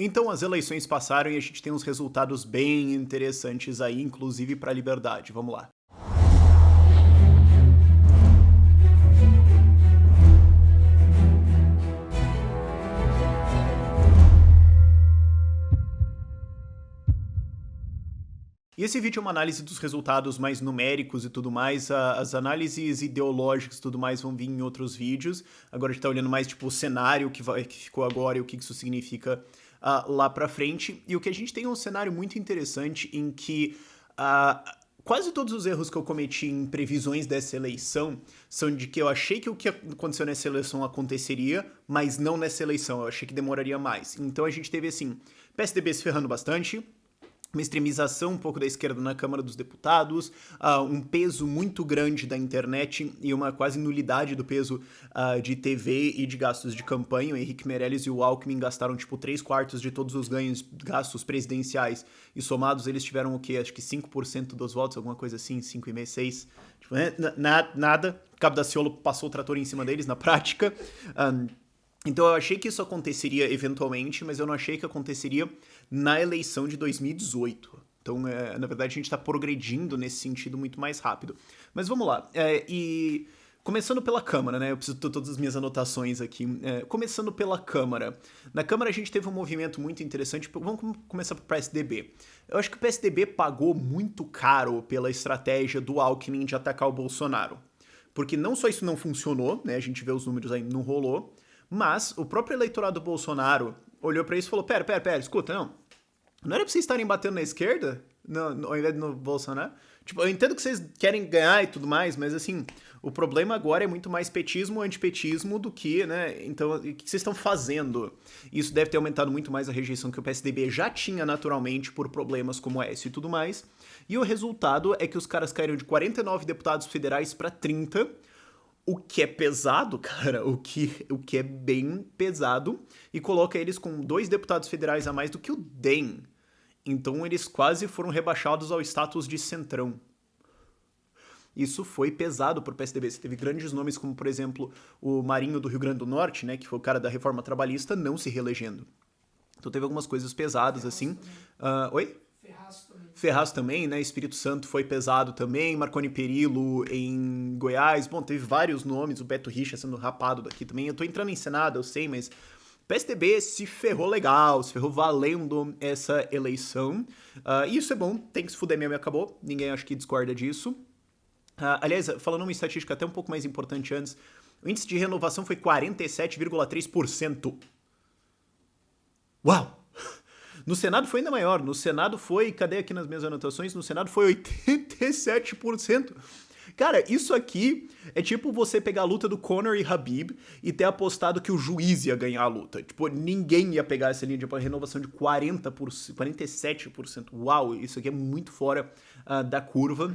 Então as eleições passaram e a gente tem uns resultados bem interessantes aí, inclusive para a liberdade. Vamos lá. E esse vídeo é uma análise dos resultados mais numéricos e tudo mais. As análises ideológicas e tudo mais vão vir em outros vídeos. Agora a gente tá olhando mais tipo o cenário que ficou agora e o que isso significa lá pra frente. E o que a gente tem é um cenário muito interessante em que quase todos os erros que eu cometi em previsões dessa eleição são de que eu achei que o que aconteceu nessa eleição aconteceria, mas não nessa eleição. Eu achei que demoraria mais. Então a gente teve assim, PSDB se ferrando bastante, uma extremização um pouco da esquerda na Câmara dos Deputados, um peso muito grande da internet e uma quase nulidade do peso de TV e de gastos de campanha. O Henrique Meirelles e o Alckmin gastaram tipo 3/4 de todos os gastos presidenciais e somados eles tiveram o quê? Acho que 5% dos votos, alguma coisa assim, 5,5, 6. Tipo, nada. Cabo Daciolo passou o trator em cima deles na prática. Então eu achei que isso aconteceria eventualmente, mas eu não achei que aconteceria na eleição de 2018. Então, na verdade, a gente está progredindo nesse sentido muito mais rápido. Mas vamos lá. E começando pela Câmara, né? Eu preciso ter todas as minhas anotações aqui. Começando pela Câmara. Na Câmara a gente teve um movimento muito interessante. Vamos começar pelo PSDB. Eu acho que o PSDB pagou muito caro pela estratégia do Alckmin de atacar o Bolsonaro. Porque não só isso não funcionou, né? A gente vê os números aí, não rolou. Mas o próprio eleitorado do Bolsonaro olhou pra isso e falou, pera, escuta, não era pra vocês estarem batendo na esquerda ao invés no Bolsonaro? Tipo, eu entendo que vocês querem ganhar e tudo mais, mas assim, o problema agora é muito mais petismo, antipetismo do que, né, então, o que vocês estão fazendo? Isso deve ter aumentado muito mais a rejeição que o PSDB já tinha naturalmente por problemas como esse e tudo mais, e o resultado é que os caras caíram de 49 deputados federais pra 30, o que é pesado, cara, o que é bem pesado, e coloca eles com 2 deputados federais a mais do que o DEM. Então eles quase foram rebaixados ao status de centrão. Isso foi pesado pro PSDB. Você teve grandes nomes como, por exemplo, o Marinho do Rio Grande do Norte, né, que foi o cara da reforma trabalhista, não se reelegendo. Então teve algumas coisas pesadas, assim. Oi? Ferraz também, né? Espírito Santo foi pesado também. Marconi Perillo em Goiás. Bom, teve vários nomes. O Beto Richa sendo rapado daqui também. Eu tô entrando em Senado, eu sei, mas PSDB se ferrou legal, se ferrou valendo essa eleição. E isso é bom, tem que se fuder mesmo e acabou. Ninguém acho que discorda disso. Aliás, falando uma estatística até um pouco mais importante antes, o índice de renovação foi 47,3%. Uau! No Senado foi ainda maior. No Senado foi, cadê aqui nas minhas anotações? No Senado foi 87%. Cara, isso aqui é tipo você pegar a luta do Conor e Khabib e ter apostado que o juiz ia ganhar a luta. Tipo, ninguém ia pegar essa linha de renovação de 47%. Uau, isso aqui é muito fora da curva.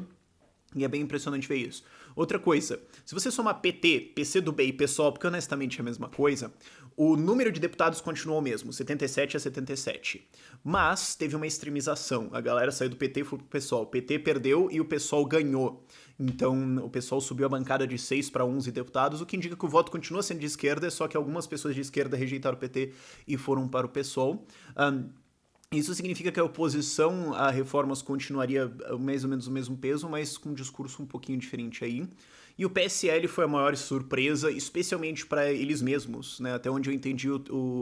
E é bem impressionante ver isso. Outra coisa, se você somar PT, PCdoB e PSOL, porque honestamente é a mesma coisa, o número de deputados continuou o mesmo, 77 a 77. Mas teve uma extremização. A galera saiu do PT e foi pro PSOL. O PT perdeu e o PSOL ganhou. Então o PSOL subiu a bancada de 6 para 11 deputados, o que indica que o voto continua sendo de esquerda, só que algumas pessoas de esquerda rejeitaram o PT e foram para o PSOL. Isso significa que a oposição a reformas continuaria mais ou menos o mesmo peso, mas com um discurso um pouquinho diferente aí. E o PSL foi a maior surpresa, especialmente para eles mesmos, né? Até onde eu entendi,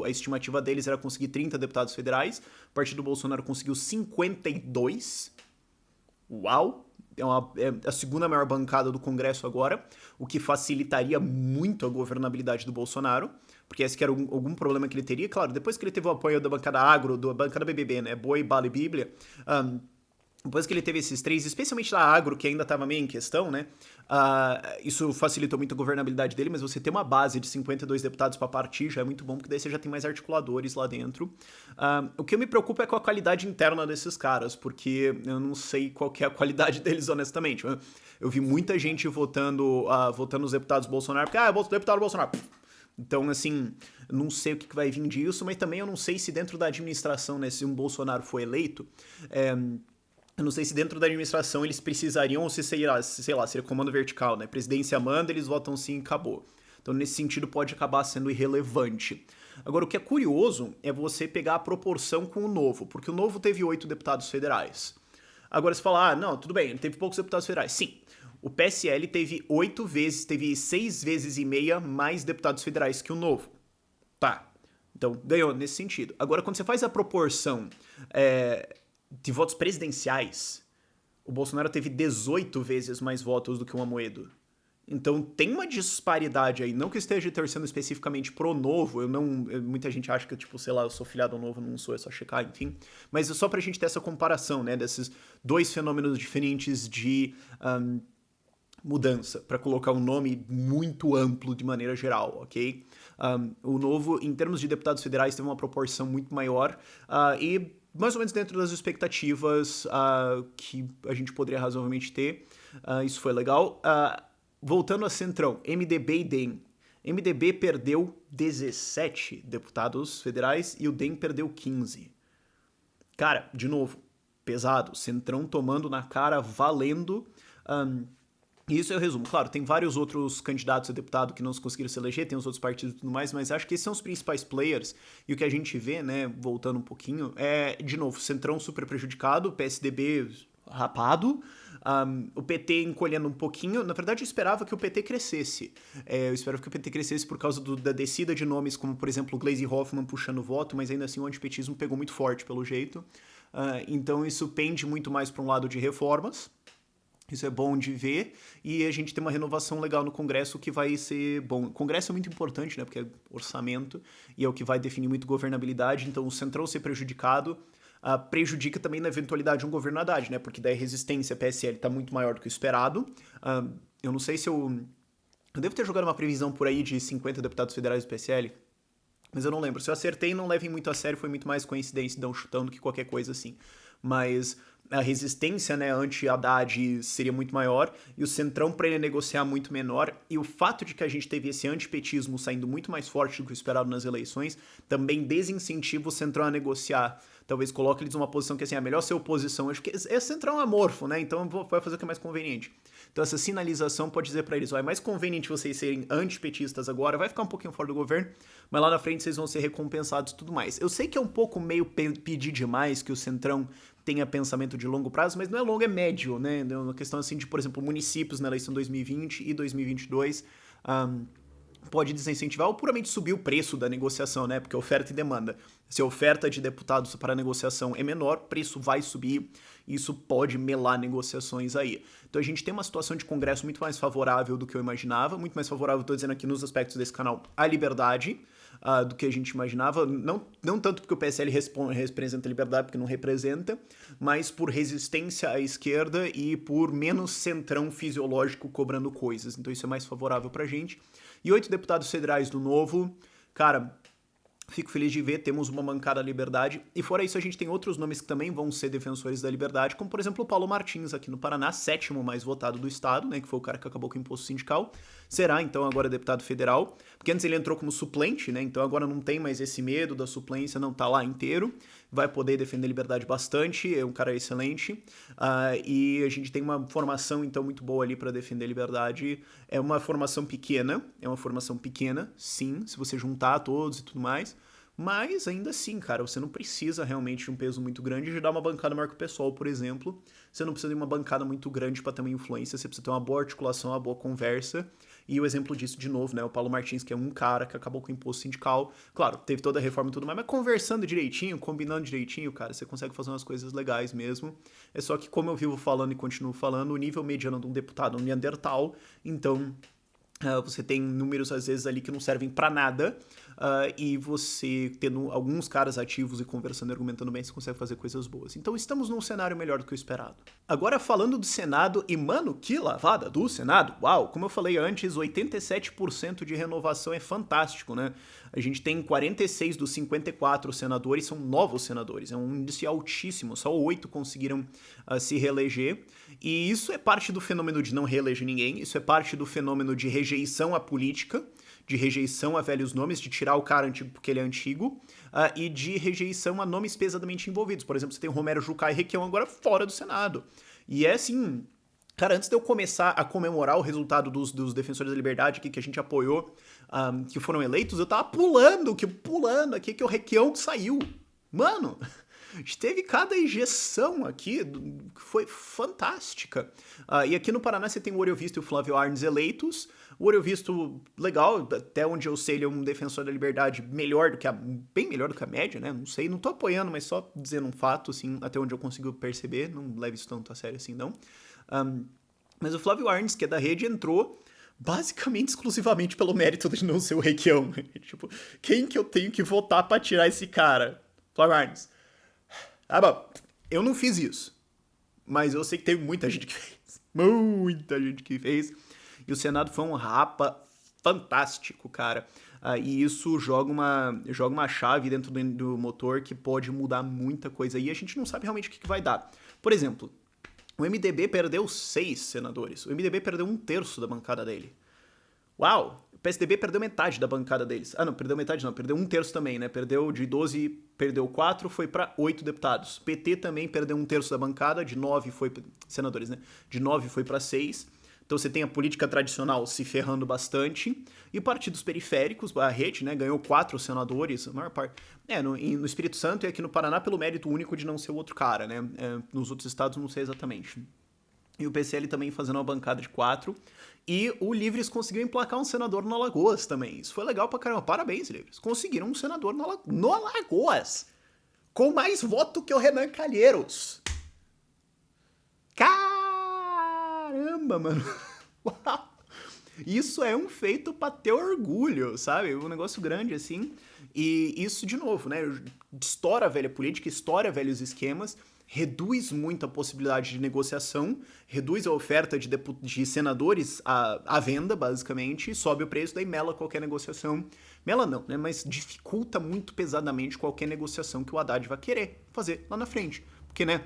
a estimativa deles era conseguir 30 deputados federais, o partido do Bolsonaro conseguiu 52. Uau! É a segunda maior bancada do Congresso agora, o que facilitaria muito a governabilidade do Bolsonaro, porque esse que era algum problema que ele teria. Claro, depois que ele teve o apoio da bancada agro, da bancada BBB, né, Boi, Bala e Bíblia, depois que ele teve esses 3, especialmente da agro, que ainda estava meio em questão, né, isso facilitou muito a governabilidade dele, mas você ter uma base de 52 deputados para partir já é muito bom, porque daí você já tem mais articuladores lá dentro. O que me preocupa é com a qualidade interna desses caras, porque eu não sei qual que é a qualidade deles, honestamente. Eu vi muita gente votando os deputados Bolsonaro, porque, eu voto deputado Bolsonaro. Então, assim, não sei o que vai vir disso, mas também eu não sei se dentro da administração, né, se um Bolsonaro for eleito, eu não sei se dentro da administração eles precisariam, ou se sei lá, seria comando vertical, né? Presidência manda, eles votam sim e acabou. Então, nesse sentido, pode acabar sendo irrelevante. Agora, o que é curioso é você pegar a proporção com o Novo, porque o Novo teve 8 deputados federais. Agora você fala, não, tudo bem, teve poucos deputados federais. Sim, o PSL teve 6 vezes e meia mais deputados federais que o Novo. Tá, então ganhou nesse sentido. Agora, quando você faz a proporção de votos presidenciais, o Bolsonaro teve 18 vezes mais votos do que o Amoedo. Então tem uma disparidade aí, não que eu esteja torcendo especificamente pro Novo, muita gente acha que, tipo, sei lá, eu sou filiado ao Novo, não sou, é só checar, enfim, mas é só pra gente ter essa comparação, né, desses dois fenômenos diferentes de mudança, pra colocar um nome muito amplo de maneira geral, ok? O Novo, em termos de deputados federais, teve uma proporção muito maior e mais ou menos dentro das expectativas que a gente poderia razoavelmente ter, isso foi legal. Voltando a Centrão, MDB e DEM. MDB perdeu 17 deputados federais e o DEM perdeu 15. Cara, de novo, pesado. Centrão tomando na cara, valendo. E isso é o resumo. Claro, tem vários outros candidatos a deputado que não conseguiram se eleger, tem os outros partidos e tudo mais, mas acho que esses são os principais players. E o que a gente vê, né, voltando um pouquinho, de novo, Centrão super prejudicado, PSDB rapado, o PT encolhendo um pouquinho. Na verdade, eu esperava que o PT crescesse. Eu esperava que o PT crescesse por causa da descida de nomes como, por exemplo, o Gleisi Hoffmann puxando voto, mas ainda assim o antipetismo pegou muito forte, pelo jeito. Então isso pende muito mais para um lado de reformas. Isso é bom de ver, e a gente tem uma renovação legal no Congresso que vai ser bom. O Congresso é muito importante, né, porque é orçamento, e é o que vai definir muito governabilidade, então o Centrão ser prejudicado prejudica também na eventualidade de um governo Haddad, né, porque daí a resistência PSL está muito maior do que o esperado. Eu não sei se eu devo ter jogado uma previsão por aí de 50 deputados federais do PSL, mas eu não lembro. Se eu acertei, não levem muito a sério, foi muito mais coincidência, dar um chutão do que qualquer coisa assim. Mas a resistência, né, anti-Haddad seria muito maior e o Centrão para ele negociar muito menor, e o fato de que a gente teve esse antipetismo saindo muito mais forte do que o esperado nas eleições também desincentiva o Centrão a negociar. Talvez coloque eles numa posição que assim, é melhor ser oposição. Acho que esse Centrão é amorfo, né, então vai fazer o que é mais conveniente. Então essa sinalização pode dizer para eles, é mais conveniente vocês serem antipetistas agora, vai ficar um pouquinho fora do governo, mas lá na frente vocês vão ser recompensados e tudo mais. Eu sei que é um pouco meio pedir demais que o Centrão tenha pensamento de longo prazo, mas não é longo, é médio, né? É uma questão assim de, por exemplo, municípios na eleição 2020 e 2022 pode desincentivar ou puramente subir o preço da negociação, né? Porque oferta e demanda. Se a oferta de deputados para negociação é menor, preço vai subir, e isso pode melar negociações aí. Então a gente tem uma situação de Congresso muito mais favorável do que eu imaginava, muito mais favorável, estou dizendo aqui nos aspectos desse canal, à liberdade, do que a gente imaginava, não tanto porque o PSL representa a liberdade, porque não representa, mas por resistência à esquerda e por menos centrão fisiológico cobrando coisas. Então isso é mais favorável pra gente. E 8 deputados federais do Novo, cara, fico feliz de ver, temos uma bancada à liberdade, e fora isso a gente tem outros nomes que também vão ser defensores da liberdade, como por exemplo o Paulo Martins aqui no Paraná, 7º mais votado do estado, né, que foi o cara que acabou com o imposto sindical, será então agora deputado federal, porque antes ele entrou como suplente, né, então agora não tem mais esse medo da suplência, não tá lá inteiro, vai poder defender a liberdade bastante, é um cara excelente, e a gente tem uma formação então muito boa ali para defender a liberdade. É uma formação pequena, sim, se você juntar todos e tudo mais, mas ainda assim, cara, você não precisa realmente de um peso muito grande de dar uma bancada maior que o PSOL, por exemplo. Você não precisa de uma bancada muito grande para ter uma influência, você precisa ter uma boa articulação, uma boa conversa. E o exemplo disso, de novo, né, o Paulo Martins, que é um cara que acabou com o imposto sindical. Claro, teve toda a reforma e tudo mais, mas conversando direitinho, combinando direitinho, cara, você consegue fazer umas coisas legais mesmo. É só que, como eu vivo falando e continuo falando, o nível mediano de um deputado é um Neandertal, então você tem números, às vezes, ali que não servem pra nada, e você, tendo alguns caras ativos e conversando e argumentando bem, você consegue fazer coisas boas. Então estamos num cenário melhor do que o esperado. Agora, falando do Senado, e mano, que lavada do Senado! Uau! Como eu falei antes, 87% de renovação é fantástico, né? A gente tem 46 dos 54 senadores, são novos senadores, é um índice altíssimo, só 8 conseguiram se reeleger, e isso é parte do fenômeno de não reeleger ninguém, isso é parte do fenômeno de rejeição à política, de rejeição a velhos nomes, de tirar o cara antigo porque ele é antigo, e de rejeição a nomes pesadamente envolvidos. Por exemplo, você tem o Romero Jucá e Requião agora fora do Senado. E é assim, Cara, antes de eu começar a comemorar o resultado dos Defensores da Liberdade aqui, que a gente apoiou, que foram eleitos, eu tava pulando aqui, que o Requião saiu. Mano, teve cada injeção aqui, que foi fantástica. E aqui no Paraná você tem o Oriovisto e o Flávio Arnes eleitos. O Oriovisto, legal, até onde eu sei, ele é um defensor da liberdade bem melhor do que a média, né? Não sei, não tô apoiando, mas só dizendo um fato, assim, até onde eu consigo perceber. Não leve isso tanto a sério assim, não. Mas o Flávio Arnes, que é da rede, entrou basicamente exclusivamente pelo mérito de não ser o Requião. Tipo, quem que eu tenho que votar pra tirar esse cara? Flávio Arnes. Bom, eu não fiz isso. Mas eu sei que teve muita gente que fez. Muita gente que fez. E o Senado foi um rapa fantástico, cara. E isso joga uma chave dentro do motor que pode mudar muita coisa. E a gente não sabe realmente o que vai dar. Por exemplo, o MDB perdeu 6 senadores. O MDB perdeu 1/3 da bancada dele. Uau! O PSDB perdeu metade da bancada deles. Não, perdeu metade não, perdeu 1/3 também, né? Perdeu de 12, perdeu 4, foi pra 8 deputados. PT também perdeu 1/3 da bancada, de 9 foi... senadores, né? De 9 foi pra 6. Então você tem a política tradicional se ferrando bastante. E partidos periféricos, a rede, né? Ganhou 4 senadores, a maior parte... no Espírito Santo e aqui no Paraná pelo mérito único de não ser o outro cara, né? Nos outros estados não sei exatamente. E o PCL também fazendo uma bancada de 4. E o Livres conseguiu emplacar um senador no Alagoas também. Isso foi legal pra caramba. Parabéns, Livres. Conseguiram um senador no Alagoas. Com mais voto que o Renan Calheiros. Caramba, mano. Uau. Isso é um feito pra ter orgulho, sabe? Um negócio grande assim. E isso, de novo, né? Estoura a velha política, estoura velhos esquemas, reduz muito a possibilidade de negociação, reduz a oferta de senadores à venda, basicamente, sobe o preço, daí mela qualquer negociação. Mela não, né? Mas dificulta muito pesadamente qualquer negociação que o Haddad vai querer fazer lá na frente. Porque, né?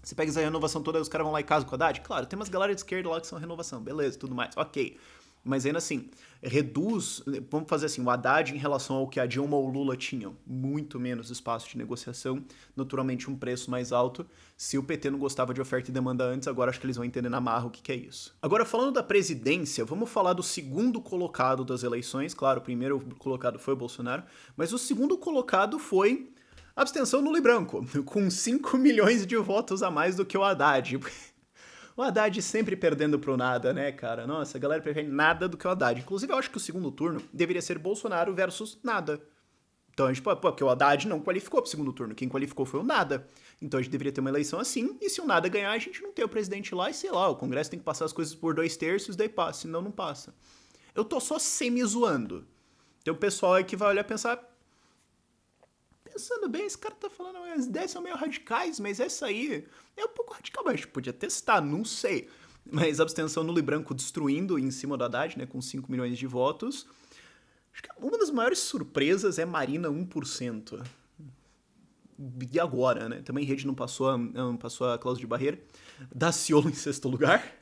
Você pega essa renovação toda, os caras vão lá e casam com o Haddad? Claro, tem umas galera de esquerda lá que são renovação, beleza, tudo mais, ok. Mas ainda assim, reduz, vamos fazer assim, o Haddad em relação ao que a Dilma ou o Lula tinham, muito menos espaço de negociação, naturalmente um preço mais alto. Se o PT não gostava de oferta e demanda antes, agora acho que eles vão entender na marra o que é isso. Agora, falando da presidência, vamos falar do segundo colocado das eleições. Claro, o primeiro colocado foi o Bolsonaro, mas o segundo colocado foi abstenção nulo e branco, com 5 milhões de votos a mais do que o Haddad. O Haddad sempre perdendo pro nada, né, cara? Nossa, a galera prefere nada do que o Haddad. Inclusive, eu acho que o segundo turno deveria ser Bolsonaro versus nada. Então a gente pode, porque o Haddad não qualificou pro segundo turno. Quem qualificou foi o nada. Então a gente deveria ter uma eleição assim, e se o nada ganhar, a gente não tem o presidente lá, e sei lá, o Congresso tem que passar as coisas por 2/3, daí passa, senão não passa. Eu tô só semi-zoando. Tem o pessoal aí que vai olhar e pensar, pensando bem, esse cara tá falando, as ideias são meio radicais, mas essa aí é um pouco radical, mas a gente podia testar, não sei. Mas abstenção nulo e branco destruindo em cima do Haddad, né, com 5 milhões de votos. Acho que uma das maiores surpresas é Marina 1%. E agora, né? Também Rede não passou a cláusula de barreira. Daciolo em sexto lugar.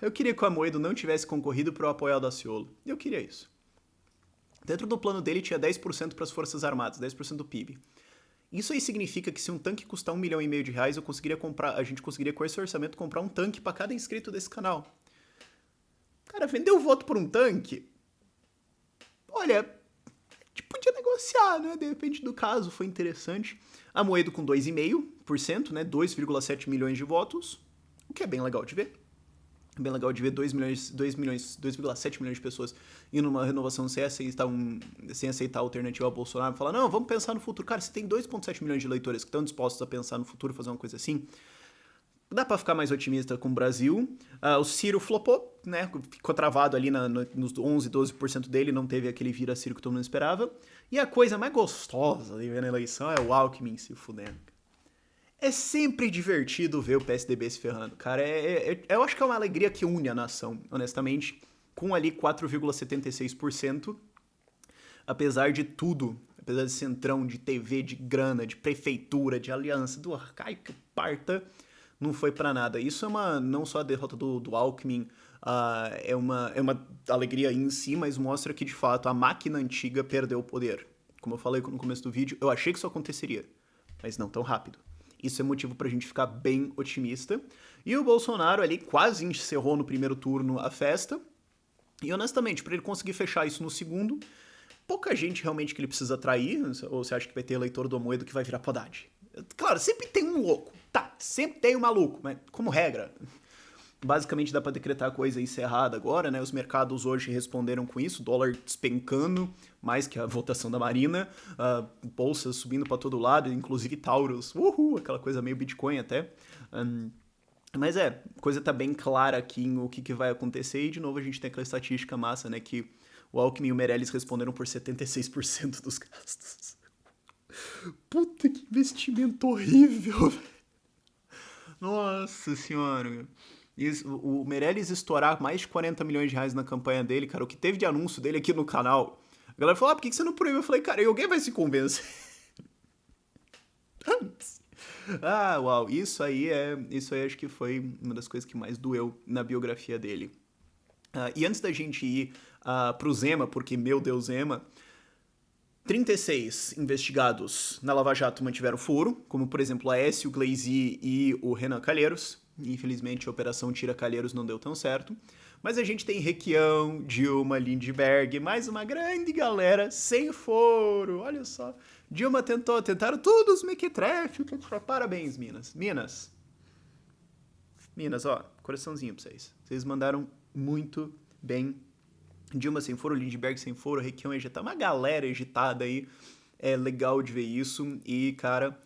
Eu queria que o Amoedo não tivesse concorrido para eu apoiar o Daciolo. Eu queria isso. Dentro do plano dele tinha 10% para as Forças Armadas, 10% do PIB. Isso aí significa que se um tanque custar R$1,5 milhão, a gente conseguiria com esse orçamento comprar um tanque para cada inscrito desse canal. Cara, vender o voto por um tanque? Olha, a gente podia negociar, né? Depende do caso, foi interessante. Amoedo com 2,5%, né? 2,7 milhões de votos, o que é bem legal de ver. Bem legal de ver 2,7 milhões de pessoas indo numa renovação sem aceitar a alternativa ao Bolsonaro e falar, não, vamos pensar no futuro. Cara, você tem 2,7 milhões de eleitores que estão dispostos a pensar no futuro, fazer uma coisa assim. Dá pra ficar mais otimista com o Brasil. O Ciro flopou, né? Ficou travado ali nos 11, 12% dele, não teve aquele vira-Ciro que todo mundo esperava. E a coisa mais gostosa de ver na eleição é o Alckmin se fudendo. É sempre divertido ver o PSDB se ferrando, cara. Eu acho que é uma alegria que une a nação, honestamente. Com ali 4,76%. Apesar de tudo, apesar de centrão, de TV, de grana, de prefeitura, de aliança, do arcaico parta, não foi pra nada. Isso é não só a derrota do Alckmin, é uma alegria em si, mas mostra que, de fato, a máquina antiga perdeu o poder. Como eu falei no começo do vídeo, eu achei que isso aconteceria, mas não tão rápido. Isso é motivo pra gente ficar bem otimista. E o Bolsonaro ali quase encerrou no primeiro turno a festa. E honestamente, para ele conseguir fechar isso no segundo, pouca gente realmente que ele precisa atrair, ou você acha que vai ter eleitor do Amoedo que vai virar pro Haddad? Claro, sempre tem um louco, tá, sempre tem um maluco, mas como regra, basicamente dá pra decretar a coisa encerrada agora, né? Os mercados hoje responderam com isso, dólar despencando, mais que a votação da Marina, bolsas subindo pra todo lado, inclusive Taurus, aquela coisa meio Bitcoin até. Mas a coisa tá bem clara aqui em o que vai acontecer, e de novo a gente tem aquela estatística massa, né, que o Alckmin e o Meirelles responderam por 76% dos gastos. Puta, que investimento horrível, velho. Nossa senhora. Isso, o Meirelles estourar mais de 40 milhões de reais na campanha dele, cara, o que teve de anúncio dele aqui no canal. A galera falou, por que você não proíbe? Eu falei, cara, alguém vai se convencer. Uau, isso aí acho que foi uma das coisas que mais doeu na biografia dele. E antes da gente ir pro Zema, porque, meu Deus, Zema, 36 investigados na Lava Jato mantiveram foro, como, por exemplo, a Aécio Gleisi e o Renan Calheiros. Infelizmente, a Operação Tira Calheiros não deu tão certo. Mas a gente tem Requião, Dilma, Lindbergh, mais uma grande galera sem foro. Olha só. Dilma tentaram tudo os mequetrefe. Parabéns, Minas. Minas, ó, coraçãozinho pra vocês. Vocês mandaram muito bem. Dilma sem foro, Lindbergh sem foro, Requião ejetado. Uma galera egitada aí. É legal de ver isso. E, cara,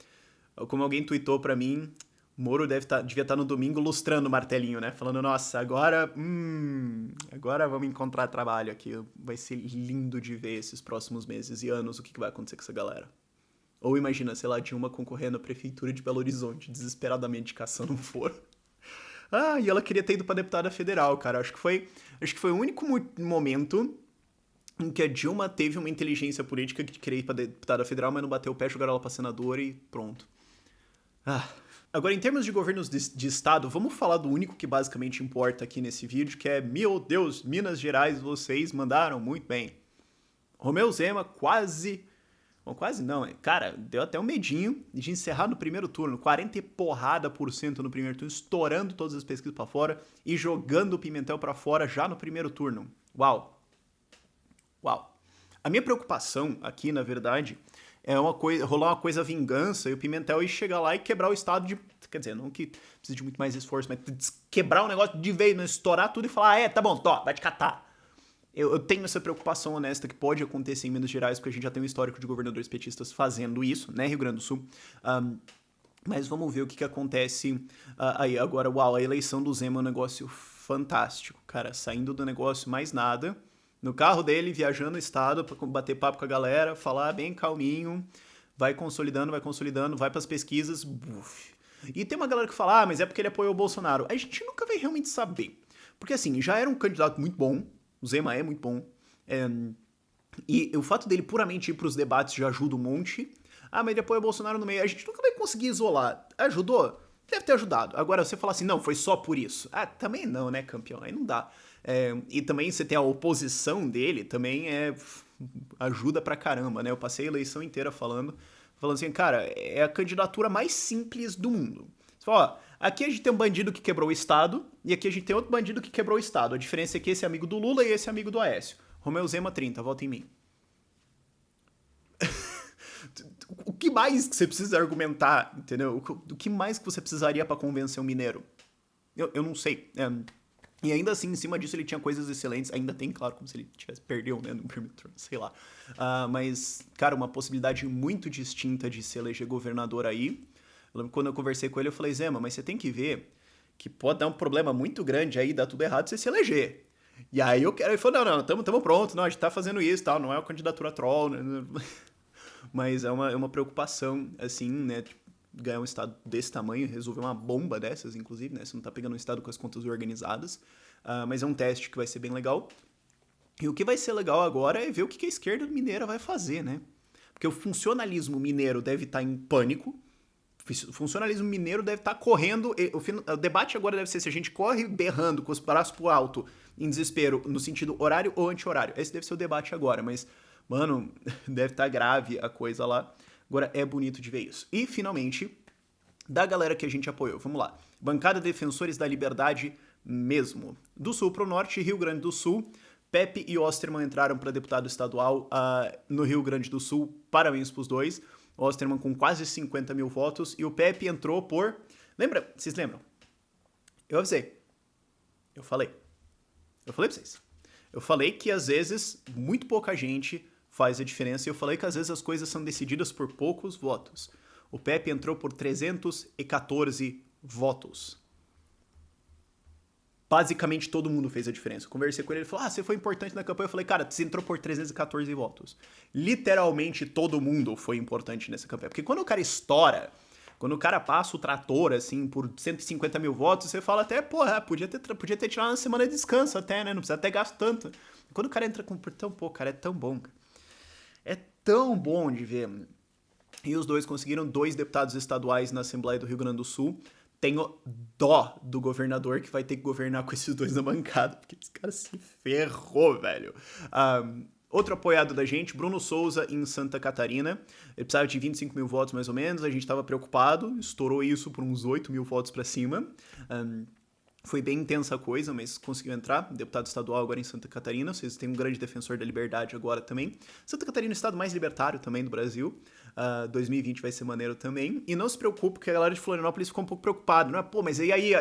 como alguém tweetou pra mim, Moro devia estar no domingo lustrando o martelinho, né? Falando, nossa, agora vamos encontrar trabalho aqui. Vai ser lindo de ver esses próximos meses e anos o que vai acontecer com essa galera. Ou imagina, sei lá, Dilma concorrendo à prefeitura de Belo Horizonte, desesperadamente caçando um foro. E ela queria ter ido pra deputada federal, cara. Acho que foi o único momento em que a Dilma teve uma inteligência política de querer ir pra deputada federal, mas não bateu o pé, jogaram ela pra senadora e pronto. Agora, em termos de governos de estado, vamos falar do único que basicamente importa aqui nesse vídeo, que é, meu Deus, Minas Gerais, vocês mandaram muito bem. Romeu Zema quase... Bom, quase não, cara, deu até um medinho de encerrar no primeiro turno, 40 e porrada % no primeiro turno, estourando todas as pesquisas pra fora e jogando o Pimentel pra fora já no primeiro turno. Uau. A minha preocupação aqui, na verdade, é rolar uma coisa vingança e o Pimentel ir chegar lá e quebrar o estado de... Quer dizer, não que precise de muito mais esforço, mas quebrar o negócio de vez, não estourar tudo e falar, tá bom, vai te catar. Eu tenho essa preocupação honesta que pode acontecer em Minas Gerais, porque a gente já tem um histórico de governadores petistas fazendo isso, né, Rio Grande do Sul. Mas vamos ver o que acontece aí. Agora, a eleição do Zema é um negócio fantástico, cara. Saindo do negócio mais nada, no carro dele, viajando o estado pra bater papo com a galera, falar bem calminho, vai consolidando, vai pras pesquisas, E tem uma galera que fala, mas é porque ele apoiou o Bolsonaro. A gente nunca vai realmente saber. Porque assim, já era um candidato muito bom, o Zema é muito bom. E o fato dele puramente ir pros debates já ajuda um monte. Mas ele apoia o Bolsonaro no meio. A gente nunca vai conseguir isolar. Ajudou? Deve ter ajudado. Agora, você falar assim, não, foi só por isso. Também não, né, campeão? Aí não dá. E também você tem a oposição dele, também ajuda pra caramba, né? Eu passei a eleição inteira falando assim, cara, é a candidatura mais simples do mundo. Você fala, aqui a gente tem um bandido que quebrou o Estado, e aqui a gente tem outro bandido que quebrou o Estado. A diferença é que esse é amigo do Lula e esse é amigo do Aécio. Romeu Zema 30, vota em mim. O que mais que você precisa argumentar, entendeu? O que mais que você precisaria pra convencer um mineiro? Eu não sei. E ainda assim, em cima disso, ele tinha coisas excelentes. Ainda tem, claro, como se ele tivesse perdeu, né, no primeiro turno, sei lá. Mas, cara, uma possibilidade muito distinta de se eleger governador aí. Eu lembro que quando eu conversei com ele, eu falei, Zema, mas você tem que ver que pode dar um problema muito grande aí, dar tudo errado você se eleger. E aí ele falou, não, tamo pronto, não, a gente tá fazendo isso, tal, não é uma candidatura troll, né? Mas é uma preocupação, assim, né, tipo, ganhar um estado desse tamanho, resolver uma bomba dessas, inclusive, né? Você não tá pegando um estado com as contas organizadas. Mas é um teste que vai ser bem legal. E o que vai ser legal agora é ver o que a esquerda mineira vai fazer, né? Porque o funcionalismo mineiro deve estar em pânico. O funcionalismo mineiro deve estar correndo. O debate agora deve ser se a gente corre berrando com os braços pro alto em desespero no sentido horário ou anti-horário. Esse deve ser o debate agora, mas, mano, deve estar grave a coisa lá. Agora, é bonito de ver isso. E, finalmente, Da galera que a gente apoiou, vamos lá. Bancada Defensores da Liberdade mesmo. Do sul pro norte, Rio Grande do Sul. Pepe e Osterman entraram para deputado estadual no Rio Grande do Sul. Parabéns pros dois. Osterman com quase 50 mil votos. E o Pepe entrou por... Lembra? Vocês lembram? Eu avisei. Eu falei pra vocês. Eu falei que às vezes muito pouca gente faz a diferença. E eu falei que às vezes as coisas são decididas por poucos votos. O Pepe entrou por 314 votos. Basicamente todo mundo fez a diferença. Eu conversei com ele, ele falou, você foi importante na campanha. Eu falei, cara, você entrou por 314 votos. Literalmente todo mundo foi importante nessa campanha. Porque quando o cara estoura, quando o cara passa o trator, assim, por 150 mil votos, você fala até, porra, podia ter tirado uma semana de descanso até, né? Não precisa ter gasto tanto. Quando o cara entra por tão pouco, cara, é tão bom. É tão bom de ver. E os dois conseguiram 2 deputados estaduais na Assembleia do Rio Grande do Sul. Tenho dó do governador que vai ter que governar com esses dois na bancada, porque esse cara se ferrou, velho. Outro apoiado da gente, Bruno Souza, em Santa Catarina. Ele precisava de 25 mil votos, mais ou menos. A gente estava preocupado, estourou isso por uns 8 mil votos para cima. Foi bem intensa a coisa, mas conseguiu entrar. Deputado estadual agora em Santa Catarina. Vocês têm um grande defensor da liberdade agora também. Santa Catarina é o estado mais libertário também do Brasil. 2020 vai ser maneiro também. E não se preocupe, que a galera de Florianópolis ficou um pouco preocupada. Não é, pô, mas e aí?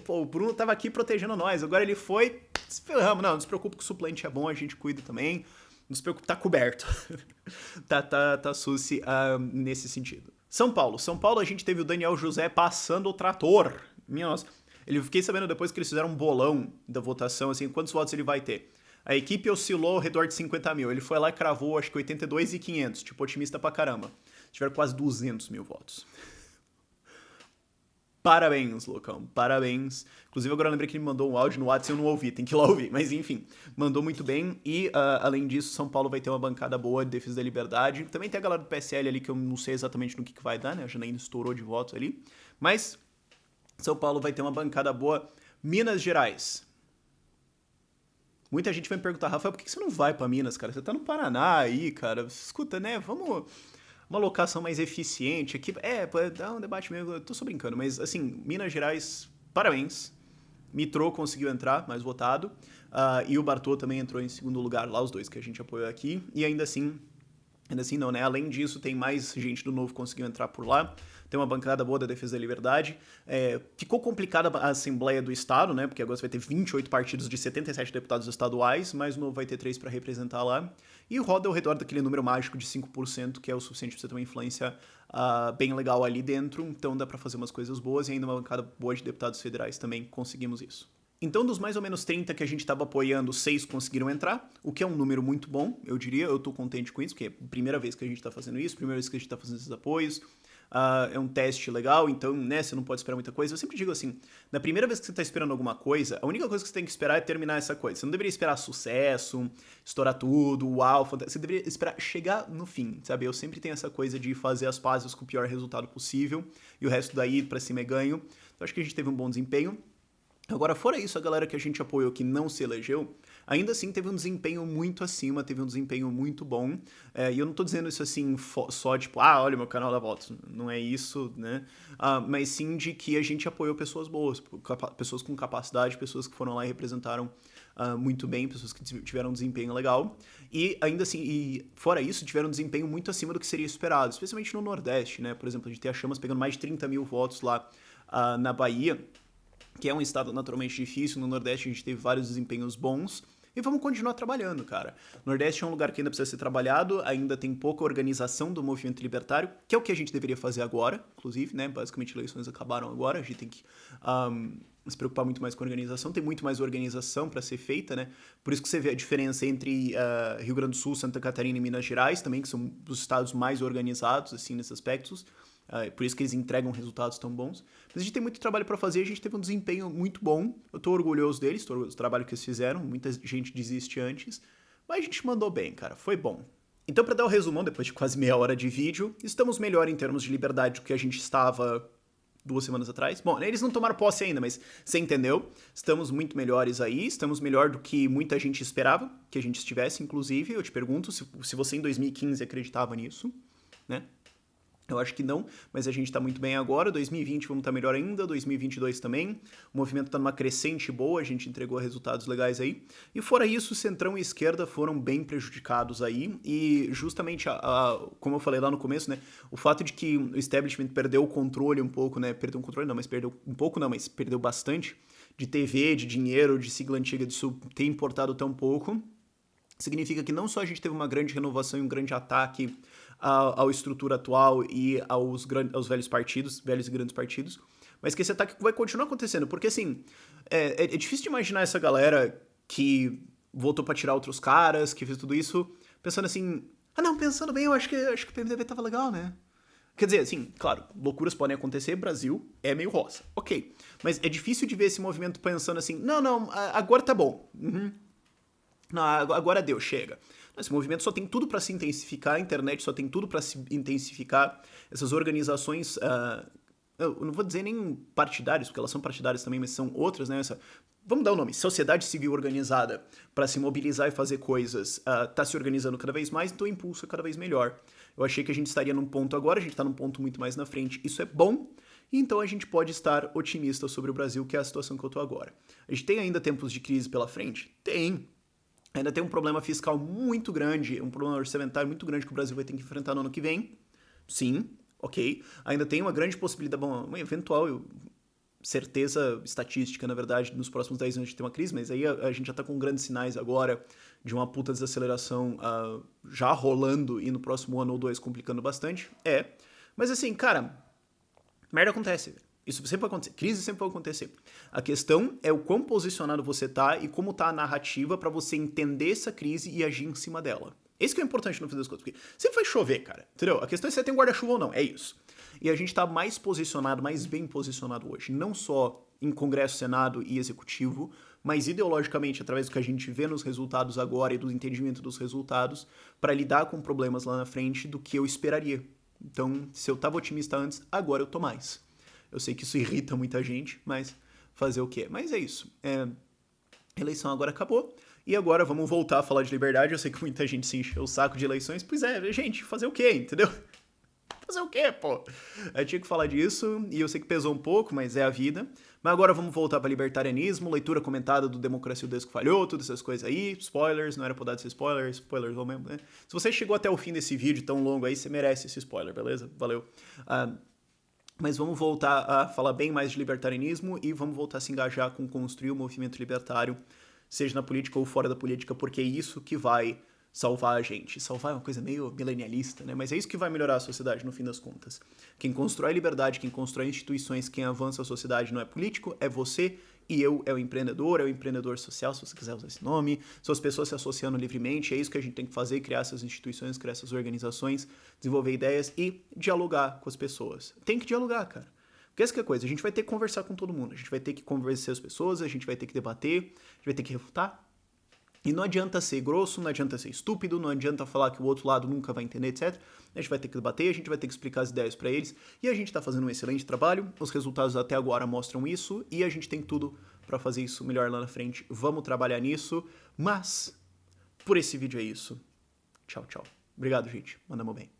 Pô, o Bruno tava aqui protegendo nós. Agora ele foi... Se ferramos. Não se preocupe que o suplente é bom, a gente cuida também. Não se preocupe, tá coberto. tá suci nesse sentido. São Paulo, a gente teve o Daniel José passando o trator. Minha nossa... Fiquei sabendo depois que eles fizeram um bolão da votação, assim, quantos votos ele vai ter. A equipe oscilou ao redor de 50 mil. Ele foi lá e cravou, acho que 82.500, tipo, otimista pra caramba. Tiveram quase 200 mil votos. Parabéns, Lucão, parabéns. Inclusive, agora eu lembrei que ele me mandou um áudio no WhatsApp e eu não ouvi, tem que ir lá ouvir. Mas, enfim, mandou muito bem. E, além disso, São Paulo vai ter uma bancada boa de defesa da liberdade. Também tem a galera do PSL ali, que eu não sei exatamente no que vai dar, né? A Janaína estourou de votos ali. Mas... São Paulo vai ter uma bancada boa. Minas Gerais. Muita gente vai me perguntar, Rafael, por que você não vai pra Minas, cara? Você tá no Paraná aí, cara. Escuta, né? Vamos... Uma locação mais eficiente aqui. Pode dar um debate mesmo. Eu tô só brincando, mas, assim, Minas Gerais, parabéns. Mitrô conseguiu entrar, mais votado. E o Bartô também entrou em segundo lugar lá, os dois que a gente apoiou aqui. E ainda assim não, né? Além disso, tem mais gente do Novo que conseguiu entrar por lá. Tem uma bancada boa da Defesa da Liberdade. Ficou complicada a Assembleia do Estado, né? Porque agora você vai ter 28 partidos de 77 deputados estaduais, mas o Novo vai ter 3 para representar lá. E roda ao redor daquele número mágico de 5%, que é o suficiente para você ter uma influência bem legal ali dentro. Então dá para fazer umas coisas boas e ainda uma bancada boa de deputados federais também conseguimos isso. Então, dos mais ou menos 30 que a gente estava apoiando, 6 conseguiram entrar, o que é um número muito bom, eu diria. Eu tô contente com isso, porque é a primeira vez que a gente tá fazendo isso, primeira vez que a gente tá fazendo esses apoios. É um teste legal, então, né, você não pode esperar muita coisa. Eu sempre digo assim, na primeira vez que você tá esperando alguma coisa, a única coisa que você tem que esperar é terminar essa coisa. Você não deveria esperar sucesso, estourar tudo, uau, você deveria esperar chegar no fim, sabe? Eu sempre tenho essa coisa de fazer as pazes com o pior resultado possível, e o resto daí pra cima é ganho. Então, acho que a gente teve um bom desempenho. Agora, fora isso, a galera que a gente apoiou que não se elegeu, ainda assim teve um desempenho muito acima, teve um desempenho muito bom. E eu não tô dizendo isso assim só tipo, olha, meu canal dá votos. Não é isso, né? Mas sim de que a gente apoiou pessoas boas, pessoas com capacidade, pessoas que foram lá e representaram muito bem, pessoas que tiveram um desempenho legal. E ainda assim, e fora isso, tiveram um desempenho muito acima do que seria esperado, especialmente no Nordeste, né? Por exemplo, a gente tem a Chamas pegando mais de 30 mil votos lá na Bahia, que é um estado naturalmente difícil. No Nordeste a gente teve vários desempenhos bons. E vamos continuar trabalhando, cara. O Nordeste é um lugar que ainda precisa ser trabalhado, ainda tem pouca organização do movimento libertário, que é o que a gente deveria fazer agora, inclusive, né? Basicamente, eleições acabaram agora, a gente tem que se preocupar muito mais com a organização, tem muito mais organização para ser feita, né? Por isso que você vê a diferença entre Rio Grande do Sul, Santa Catarina e Minas Gerais, também, que são os estados mais organizados, assim, nesses aspectos. Por isso que eles entregam resultados tão bons. Mas a gente tem muito trabalho para fazer, a gente teve um desempenho muito bom. Eu tô orgulhoso deles, tô orgulhoso do trabalho que eles fizeram. Muita gente desiste antes. Mas a gente mandou bem, cara. Foi bom. Então, para dar o resumão, depois de quase meia hora de vídeo, estamos melhor em termos de liberdade do que a gente estava 2 semanas atrás. Bom, eles não tomaram posse ainda, mas você entendeu. Estamos muito melhores aí, estamos melhor do que muita gente esperava que a gente estivesse, inclusive. Eu te pergunto se você em 2015 acreditava nisso, né? Eu acho que não, mas a gente tá muito bem agora. 2020 vamos estar melhor ainda, 2022 também. O movimento tá numa crescente boa, a gente entregou resultados legais aí. E fora isso, centrão e esquerda foram bem prejudicados aí. E justamente, como eu falei lá no começo, né, o fato de que o establishment perdeu o controle um pouco, né, perdeu o controle não, mas perdeu um pouco não, mas perdeu bastante de TV, de dinheiro, de sigla antiga disso ter importado tão pouco, significa que não só a gente teve uma grande renovação e um grande ataque à estrutura atual e aos velhos partidos, velhos e grandes partidos, mas que esse ataque vai continuar acontecendo, porque assim, é difícil de imaginar essa galera que votou pra tirar outros caras, que fez tudo isso, pensando assim, não, pensando bem, eu acho que o PMDB tava legal, né? Quer dizer, assim, claro, loucuras podem acontecer, Brasil é meio roça, ok. Mas é difícil de ver esse movimento pensando assim, não, agora tá bom. Uhum. Não, agora deu, chega. Esse movimento só tem tudo para se intensificar, a internet só tem tudo para se intensificar. Essas organizações, eu não vou dizer nem partidárias, porque elas são partidárias também, mas são outras, né? Vamos dar o nome, sociedade civil organizada para se mobilizar e fazer coisas, tá se organizando cada vez mais, então o impulso é cada vez melhor. Eu achei que a gente estaria num ponto agora, a gente está num ponto muito mais na frente, isso é bom, e então a gente pode estar otimista sobre o Brasil, que é a situação que eu tô agora. A gente tem ainda tempos de crise pela frente? Tem. Ainda tem um problema fiscal muito grande, um problema orçamentário muito grande que o Brasil vai ter que enfrentar no ano que vem. Sim, ok. Ainda tem uma grande possibilidade, uma eventual certeza estatística, na verdade, nos próximos 10 anos de ter uma crise, mas aí a gente já tá com grandes sinais agora de uma puta desaceleração já rolando e no próximo ano ou dois complicando bastante. Mas assim, cara, merda acontece, velho. Isso sempre vai acontecer. Crise sempre vai acontecer. A questão é o quão posicionado você tá e como tá a narrativa para você entender essa crise e agir em cima dela. Esse que é o importante no fim das contas, porque sempre vai chover, cara, entendeu? A questão é se você tem um guarda-chuva ou não, é isso. E a gente tá mais posicionado, mais bem posicionado hoje, não só em Congresso, Senado e Executivo, mas ideologicamente, através do que a gente vê nos resultados agora e do entendimento dos resultados, para lidar com problemas lá na frente do que eu esperaria. Então, se eu tava otimista antes, agora eu tô mais. Eu sei que isso irrita muita gente, mas fazer o quê? Mas é isso. A eleição agora acabou. E agora vamos voltar a falar de liberdade. Eu sei que muita gente se encheu o saco de eleições. Pois é, gente, fazer o quê, entendeu? Fazer o quê, pô? Eu tinha que falar disso, e eu sei que pesou um pouco, mas é a vida. Mas agora vamos voltar para libertarianismo, leitura comentada do Democracia o Deus que Falhou, todas essas coisas aí. Spoilers, não era pra dar ser spoilers ou mesmo, né? Se você chegou até o fim desse vídeo tão longo aí, você merece esse spoiler, beleza? Valeu. Mas vamos voltar a falar bem mais de libertarianismo e vamos voltar a se engajar com construir o movimento libertário, seja na política ou fora da política, porque é isso que vai salvar a gente. Salvar é uma coisa meio milenialista, né? Mas é isso que vai melhorar a sociedade no fim das contas. Quem constrói liberdade, quem constrói instituições, quem avança a sociedade não é político, é você e eu, é o empreendedor social, se você quiser usar esse nome, são as pessoas se associando livremente, é isso que a gente tem que fazer, criar essas instituições, criar essas organizações, desenvolver ideias e dialogar com as pessoas. Tem que dialogar, cara. Porque essa que é a coisa, a gente vai ter que conversar com todo mundo, a gente vai ter que convencer as pessoas, a gente vai ter que debater, a gente vai ter que refutar. E não adianta ser grosso, não adianta ser estúpido, não adianta falar que o outro lado nunca vai entender, etc. A gente vai ter que debater, a gente vai ter que explicar as ideias para eles. E a gente tá fazendo um excelente trabalho, os resultados até agora mostram isso, e a gente tem tudo para fazer isso melhor lá na frente. Vamos trabalhar nisso, mas por esse vídeo é isso. Tchau, tchau. Obrigado, gente. Mandamos bem.